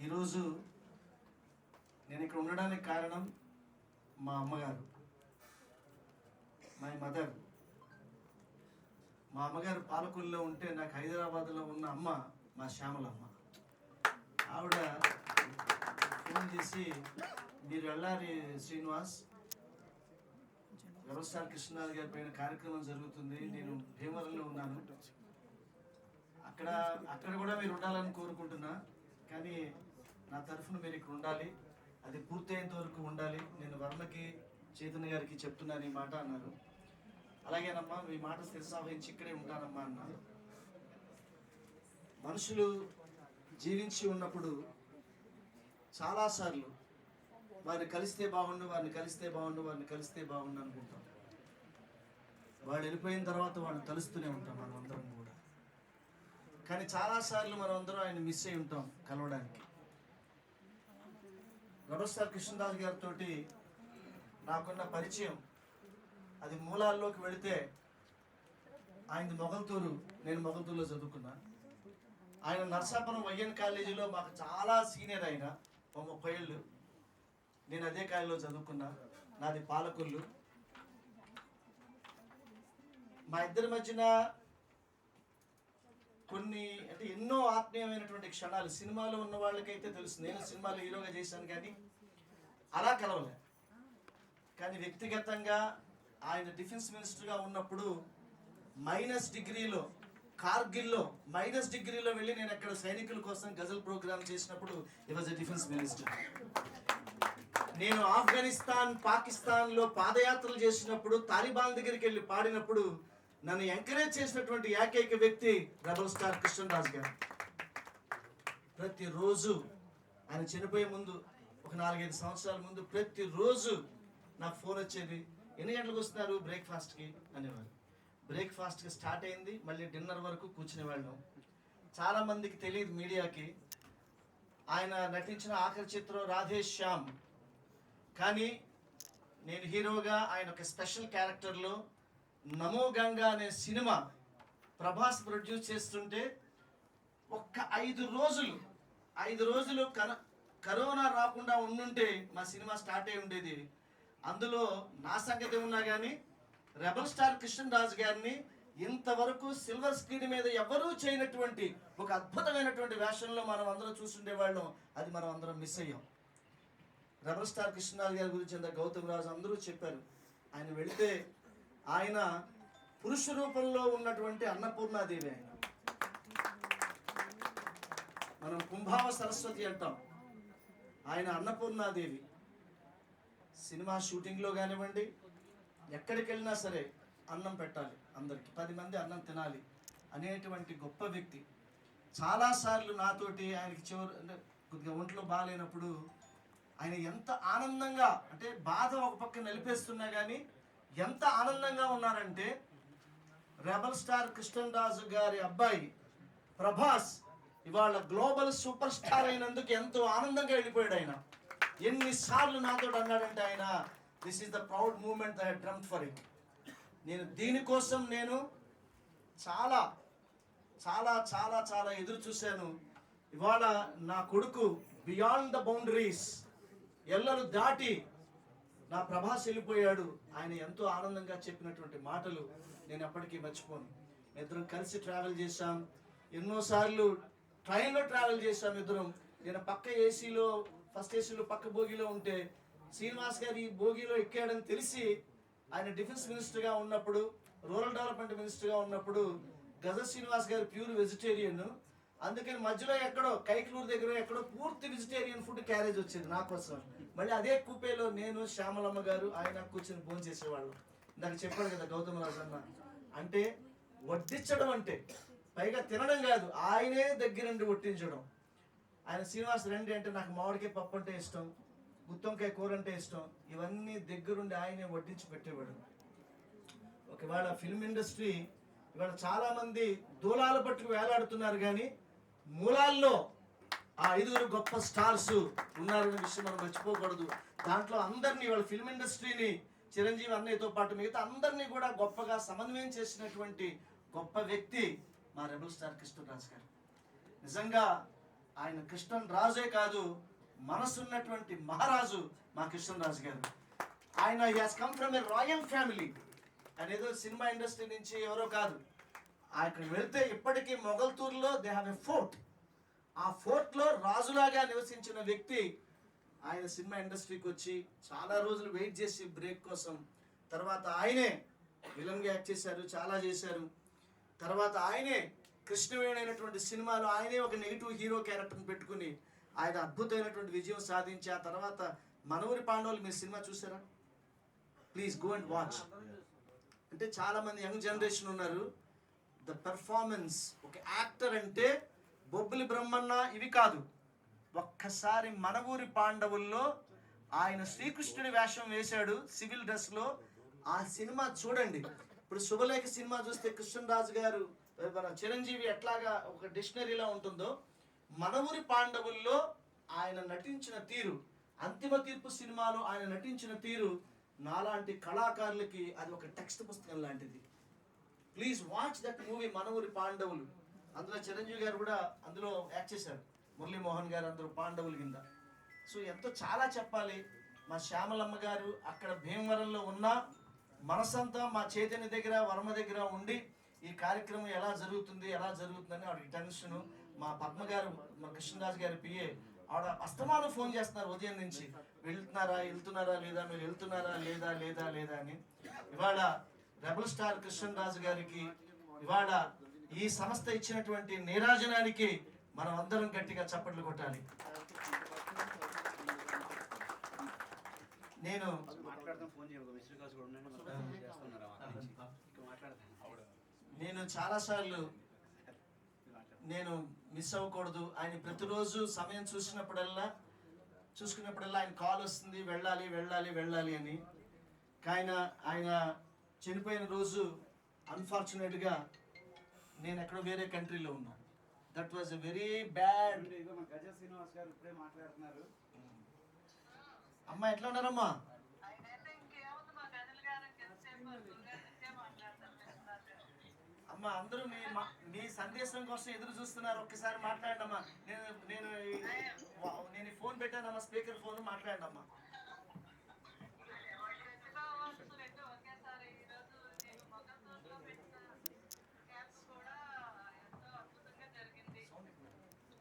ఈరోజు నేను ఇక్కడ ఉండడానికి కారణం మా అమ్మగారు, మై మదర్. మా అమ్మగారు పాలకొల్లులో ఉంటే నాకు హైదరాబాద్లో ఉన్న అమ్మ మా శ్యామలమ్మ. ఆవిడ ఫోన్ చేసి, మీరు వెళ్ళాలి శ్రీనివాస్, రెబల్ స్టార్ కృష్ణరాజు గారి పైన కార్యక్రమం జరుగుతుంది, నేను భీమవరంలో ఉన్నాను, అక్కడ కూడా మీరు ఉండాలని కోరుకుంటున్నా, కానీ నా తరఫున మీరు ఇక్కడ ఉండాలి, అది పూర్తయ్యేంత వరకు ఉండాలి, నేను వర్మకి చైతన్య గారికి చెప్తున్నాను ఈ మాట అన్నారు. అలాగేనమ్మా, మీ మాట శిరసావహించి ఇక్కడే ఉంటానమ్మా అన్నారు. మనుషులు జీవించి ఉన్నప్పుడు చాలాసార్లు వారిని కలిస్తే బాగుండు, వారిని కలిస్తే బాగుండు, వారిని కలిస్తే బాగుండు అనుకుంటాం. వాళ్ళు వెళ్ళిపోయిన తర్వాత వాళ్ళని తలుస్తూనే ఉంటాం మనం అందరం కూడా. కానీ చాలాసార్లు మనం అందరం ఆయన మిస్ అయి ఉంటాం కలవడానికి. రెబల్ స్టార్ కృష్ణరాజు గారితో నాకున్న పరిచయం అది మూలాల్లోకి వెళితే, ఆయనది మొగల్తూరు, నేను మొగల్తూరులో చదువుకున్నా. ఆయన నర్సాపురం వైఎన్ కాలేజీలో మాకు చాలా సీనియర్, ఆయన 30 ఏళ్ళు. నేను అదే కాలేజీలో చదువుకున్నా, నాది పాలకొల్లు. మా ఇద్దరి మధ్యన కొన్ని అంటే ఎన్నో ఆత్మీయమైనటువంటి క్షణాలు సినిమాలో ఉన్న వాళ్ళకైతే తెలుసు. నేను సినిమాలో హీరోగా చేశాను కానీ అలా కలవలే. కానీ వ్యక్తిగతంగా ఆయన డిఫెన్స్ మినిస్టర్గా ఉన్నప్పుడు -డిగ్రీలో, కార్గిల్లో -డిగ్రీలో వెళ్ళి నేను అక్కడ సైనికుల కోసం గజల్ ప్రోగ్రామ్ చేసినప్పుడు ఈ వాజ్ ఎ డిఫెన్స్ మినిస్టర్. నేను ఆఫ్ఘనిస్తాన్, పాకిస్తాన్లో పాదయాత్రలు చేసినప్పుడు, తాలిబాన్ దగ్గరికి వెళ్ళి పాడినప్పుడు నన్ను ఎంకరేజ్ చేసినటువంటి ఏకైక వ్యక్తి రెబల్ స్టార్ కృష్ణరాజు గారు. ప్రతిరోజు ఆయన చనిపోయే ముందు ఒక 4-5 సంవత్సరాల ముందు ప్రతిరోజు నాకు ఫోన్ వచ్చేది, ఎన్ని గంటలకు వస్తున్నారు బ్రేక్ఫాస్ట్కి అనేవారు. బ్రేక్ఫాస్ట్కి స్టార్ట్ అయింది, మళ్ళీ డిన్నర్ వరకు కూర్చునేవాళ్ళం. చాలామందికి తెలియదు మీడియాకి, ఆయన నటించిన ఆఖరి చిత్రం రాధే శ్యామ్. కానీ నేను హీరోగా ఆయన ఒక స్పెషల్ క్యారెక్టర్లో నమో గంగా అనే సినిమా ప్రభాస్ ప్రొడ్యూస్ చేస్తుంటే ఒక్క 5 రోజులు కరోనా రాకుండా ఉండుంటే మా సినిమా స్టార్ట్ అయి ఉండేది. అందులో నా సంగతి ఉన్నా కానీ రెబల్ స్టార్ కృష్ణరాజు గారిని ఇంతవరకు సిల్వర్ స్క్రీన్ మీద ఎవరూ చేయనటువంటి ఒక అద్భుతమైనటువంటి వేషంలో మనం అందరం చూస్తుండేవాళ్ళం. అది మనం అందరం మిస్ అయ్యాం. రెబల్ స్టార్ కృష్ణరాజు గారి గురించి అంత గౌతమ్ రాజు అందరూ చెప్పారు. ఆయన వెళితే ఆయన పురుష రూపంలో ఉన్నటువంటి అన్నపూర్ణాదేవి. మనం కుంభావ సరస్వతి అంటాం, ఆయన అన్నపూర్ణాదేవి. సినిమా షూటింగ్లో కానివ్వండి, ఎక్కడికి వెళ్ళినా సరే అన్నం పెట్టాలి, అందరికి 10 మంది అన్నం తినాలి అనేటువంటి గొప్ప వ్యక్తి. చాలాసార్లు నాతోటి ఆయనకి అంటే కొద్దిగా ఒంట్లో బాగాలేనప్పుడు ఆయన ఎంత ఆనందంగా, అంటే బాధ ఒక పక్క నిలిపేస్తున్నా కానీ ఎంత ఆనందంగా ఉన్నారంటే, రెబల్ స్టార్ కృష్ణరాజు గారి అబ్బాయి ప్రభాస్ ఇవాళ గ్లోబల్ సూపర్ స్టార్ అయినందుకు ఎంతో ఆనందంగా వెళ్ళిపోయాడు. ఆయన ఎన్నిసార్లు నాతో అన్నాడంటే, ఆయన this is the proud moment I dreamed for it. నేను దీనికోసం నేను చాలా చాలా చాలా చాలా ఎదురు చూశాను. ఇవాళ నా కొడుకు బియాండ్ ద బౌండరీస్, ఎల్లలు దాటి నా ప్రభాస్ వెళ్ళిపోయాడు. ఆయన ఎంతో ఆనందంగా చెప్పినటువంటి మాటలు నేను ఎప్పటికీ మర్చిపోను. ఇద్దరం కలిసి ట్రావెల్ చేశాం, ఎన్నోసార్లు ట్రైన్లో ట్రావెల్ చేశాం ఇద్దరం. నేను పక్క ఏసీలో, ఫస్ట్ ఏసీలో పక్క బోగిలో ఉంటే శ్రీనివాస్ గారు ఈ బోగిలో ఎక్కాడని తెలిసి, ఆయన డిఫెన్స్ మినిస్టర్గా ఉన్నప్పుడు, రూరల్ డెవలప్మెంట్ మినిస్టర్గా ఉన్నప్పుడు గజ శ్రీనివాస్ గారు ప్యూర్ వెజిటేరియన్. అందుకని మధ్యలో ఎక్కడో కైకలూరు దగ్గర ఎక్కడో పూర్తి వెజిటేరియన్ ఫుడ్ క్యారేజ్ వచ్చేది నా కోసం. మళ్ళీ అదే కూపేలో నేను, శ్యామలమ్మ గారు, ఆయన కూర్చొని భోజనం చేసేవాళ్ళు. ఇందాక చెప్పాడు కదా గౌతమ్ రాజు అన్న, అంటే వడ్డించడం అంటే పైగా తినడం కాదు, ఆయనే దగ్గరుండి వడ్డించడం. ఆయన శ్రీనివాస్ రండి అంటే నాకు మామిడికాయ పప్పు అంటే ఇష్టం, గుత్తొంకాయ కూర అంటే ఇష్టం, ఇవన్నీ దగ్గరుండి ఆయనే వడ్డించి పెట్టేవాడు. ఒకవేళ ఫిల్మ్ ఇండస్ట్రీ ఇవాళ చాలామంది దూలాల పట్టుకు వేలాడుతున్నారు, కానీ మూలాల్లో ఆ 5 గొప్ప స్టార్స్ ఉన్నారనే విషయం మనం మర్చిపోకూడదు. దాంట్లో అందరినీ, వాళ్ళ ఫిల్మ్ ఇండస్ట్రీని చిరంజీవి అన్నయ్యతో పాటు మిగతా అందరినీ కూడా గొప్పగా సమన్వయం చేసినటువంటి గొప్ప వ్యక్తి మా రెబల్ స్టార్ కృష్ణరాజు గారు. నిజంగా ఆయన కృష్ణన్ రాజే కాదు, మనసున్నటువంటి మహారాజు మా కృష్ణన్ రాజు గారు. ఆయన he has come from a royal family. ఆయన ఏదో సినిమా ఇండస్ట్రీ నుంచి ఎవరో కాదు. అక్కడికి వెళ్తే ఇప్పటికీ మొగల్తూరులో దే హ్యావ్ ఎ ఫోర్ట్. ఆ ఫోర్ట్లో రాజులాగా నివసించిన వ్యక్తి ఆయన సినిమా ఇండస్ట్రీకి వచ్చి చాలా రోజులు వెయిట్ చేసి బ్రేక్ కోసం, తర్వాత ఆయనే విలన్గా యాక్ట్ చేశారు, చాలా చేశారు. తర్వాత ఆయనే కృష్ణవేణి అయినటువంటి సినిమాలో ఆయనే ఒక నెగిటివ్ హీరో క్యారెక్టర్ని పెట్టుకుని ఆయన అద్భుతమైనటువంటి విజయం సాధించి, ఆ తర్వాత మనవూరి పాండవులు మీరు సినిమా చూసారా? Please go and watch. అంటే చాలామంది యంగ్ జనరేషన్ ఉన్నారు. ద పెర్ఫార్మెన్స్, ఒక యాక్టర్ అంటే బొబ్బిలి బ్రహ్మన్న ఇవి కాదు. ఒక్కసారి మనవూరి పాండవుల్లో ఆయన శ్రీకృష్ణుడి వేషం వేశాడు సివిల్ డ్రెస్లో. ఆ సినిమా చూడండి. ఇప్పుడు శుభలేఖ సినిమా చూస్తే కృష్ణరాజు గారు, మన చిరంజీవి ఎట్లాగా ఒక డిక్షనరీలా ఉంటుందో, మనవూరి పాండవుల్లో ఆయన నటించిన తీరు, అంతిమ తీర్పు సినిమాలో ఆయన నటించిన తీరు నాలాంటి కళాకారులకి అది ఒక టెక్స్ట్ పుస్తకం లాంటిది. Please watch that movie Manavoori పాండవులు. అందులో చిరంజీవి గారు కూడా అందులో యాక్ట్ చేశారు, మురళీమోహన్ గారు అందరూ పాండవుల కింద. సో ఎంతో చాలా చెప్పాలి. మా శ్యామలమ్మ గారు అక్కడ భీమవరంలో ఉన్న మనసంతా మా చైతన్య దగ్గర, వర్మ దగ్గర ఉండి ఈ కార్యక్రమం ఎలా జరుగుతుందని ఆవిడకి టెన్షను. మా పద్మ గారు, మా కృష్ణరాజు గారి పిఏ, ఆవిడ అస్తమానం ఫోన్ చేస్తున్నారు ఉదయం నుంచి, వెళ్తున్నారా లేదా, మీరు వెళ్తున్నారా లేదా అని. ఇవాళ రెబల్ స్టార్ కృష్ణరాజు గారికి, ఇవాళ ఈ సంస్థ ఇచ్చినటువంటి నీరాజనానికి మనం అందరం గట్టిగా చప్పట్లు కొట్టాలి. నేను చాలాసార్లు నేను మిస్ అవ్వకూడదు. ఆయన ప్రతిరోజు సమయం చూసుకున్నప్పుడల్లా ఆయన కాల్ వస్తుంది, వెళ్ళాలి అని. ఆయన చనిపోయిన రోజు అన్ఫార్చునేట్గా నేను ఎక్కడో వేరే కంట్రీలో ఉన్నాను. That was a very bad. అమ్మా ఎట్లా ఉన్నారమ్మా? అమ్మా అందరూ మీ సందేశం కోసం ఎదురు చూస్తున్నారు. ఒక్కసారి మాట్లాడండి అమ్మా. నేను ఫోన్ పెట్టానమ్మా, స్పీకర్ ఫోన్, మాట్లాడండి అమ్మా.